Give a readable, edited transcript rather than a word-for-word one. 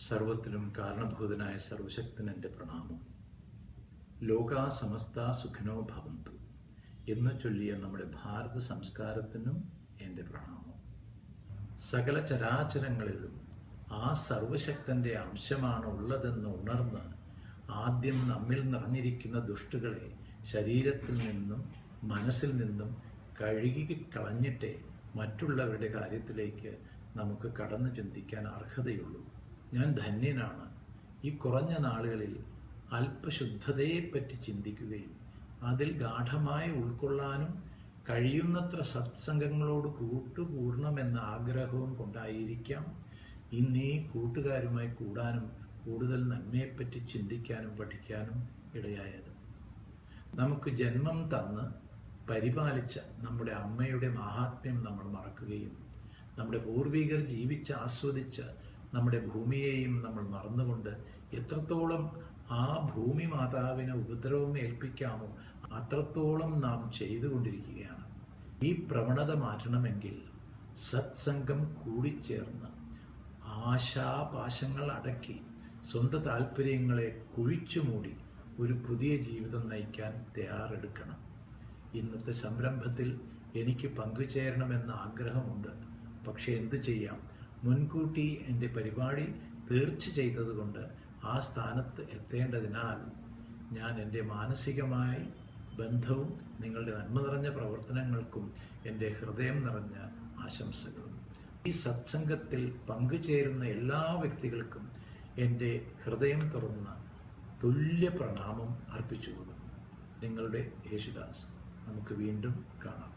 സർവത്തിലും കാരണഭൂതനായ സർവശക്തന് എൻ്റെ പ്രണാമം. ലോകാ സമസ്ത സുഖിനോ ഭവന്തു എന്ന് ചൊല്ലിയ നമ്മുടെ ഭാരത സംസ്കാരത്തിനും എൻ്റെ പ്രണാമം. സകല ചരാചരങ്ങളിലും ആ സർവശക്തൻ്റെ അംശമാണ് ഉള്ളതെന്ന് ഉണർന്ന് ആദ്യം നമ്മിൽ നിറഞ്ഞിരിക്കുന്ന ദുഷ്ടുകളെ ശരീരത്തിൽ നിന്നും മനസ്സിൽ നിന്നും കഴുകി കളഞ്ഞിട്ടേ മറ്റുള്ളവരുടെ കാര്യത്തിലേക്ക് നമുക്ക് കടന്നു ചിന്തിക്കാൻ അർഹതയുള്ളൂ. ഞാൻ ധന്യനാണ്. ഈ കുറഞ്ഞ നാളുകളിൽ അല്പശുദ്ധതയെപ്പറ്റി ചിന്തിക്കുകയും അതിൽ ഗാഠമായി ഉൾക്കൊള്ളാനും കഴിയുന്നത്ര സത്സംഗങ്ങളോട് കൂട്ടുകൂടണമെന്ന ആഗ്രഹവും കൊണ്ടായിരിക്കാം ഇന്നീ കൂട്ടുകാരുമായി കൂടാനും കൂടുതൽ നന്മയെപ്പറ്റി ചിന്തിക്കാനും പഠിക്കാനും ഇടയായത്. നമുക്ക് ജന്മം തന്ന് പരിപാലിച്ച നമ്മുടെ അമ്മയുടെ മാഹാത്മ്യം നമ്മൾ മറക്കുകയും നമ്മുടെ പൂർവികർ ജീവിച്ച് ആസ്വദിച്ച നമ്മുടെ ഭൂമിയെയും നമ്മൾ മറന്നുകൊണ്ട് എത്രത്തോളം ആ ഭൂമി മാതാവിന് ഉപദ്രവം ഏൽപ്പിക്കാമോ അത്രത്തോളം നാം ചെയ്തുകൊണ്ടിരിക്കുകയാണ്. ഈ പ്രവണത മാറ്റണമെങ്കിൽ സത്സംഗം കൂടിച്ചേർന്ന് ആശാപാശങ്ങൾ അടക്കി സ്വന്തം താല്പര്യങ്ങളെ കുഴിച്ചുമൂടി ഒരു പുതിയ ജീവിതം നയിക്കാൻ തയ്യാറെടുക്കണം. ഇന്നത്തെ സംരംഭത്തിൽ എനിക്ക് പങ്കുചേരണമെന്ന ആഗ്രഹമുണ്ട്. പക്ഷെ എന്തു ചെയ്യാം, മുൻകൂട്ടി എൻ്റെ പരിപാടി തീർച്ച ചെയ്തതുകൊണ്ട് ആ സ്ഥാനത്ത് എത്തേണ്ടതിനാൽ ഞാൻ എൻ്റെ മാനസികമായി ബന്ധവും നിങ്ങളുടെ നന്മ നിറഞ്ഞ പ്രവർത്തനങ്ങൾക്കും എൻ്റെ ഹൃദയം നിറഞ്ഞ ആശംസകളും. ഈ സത്സംഗത്തിൽ പങ്കുചേരുന്ന എല്ലാ വ്യക്തികൾക്കും എൻ്റെ ഹൃദയം തുറന്ന തുല്യ പ്രണാമം അർപ്പിച്ചുകൊള്ളുന്നു. നിങ്ങളുടെ യേശുദാസ്. നമുക്ക് വീണ്ടും കാണാം.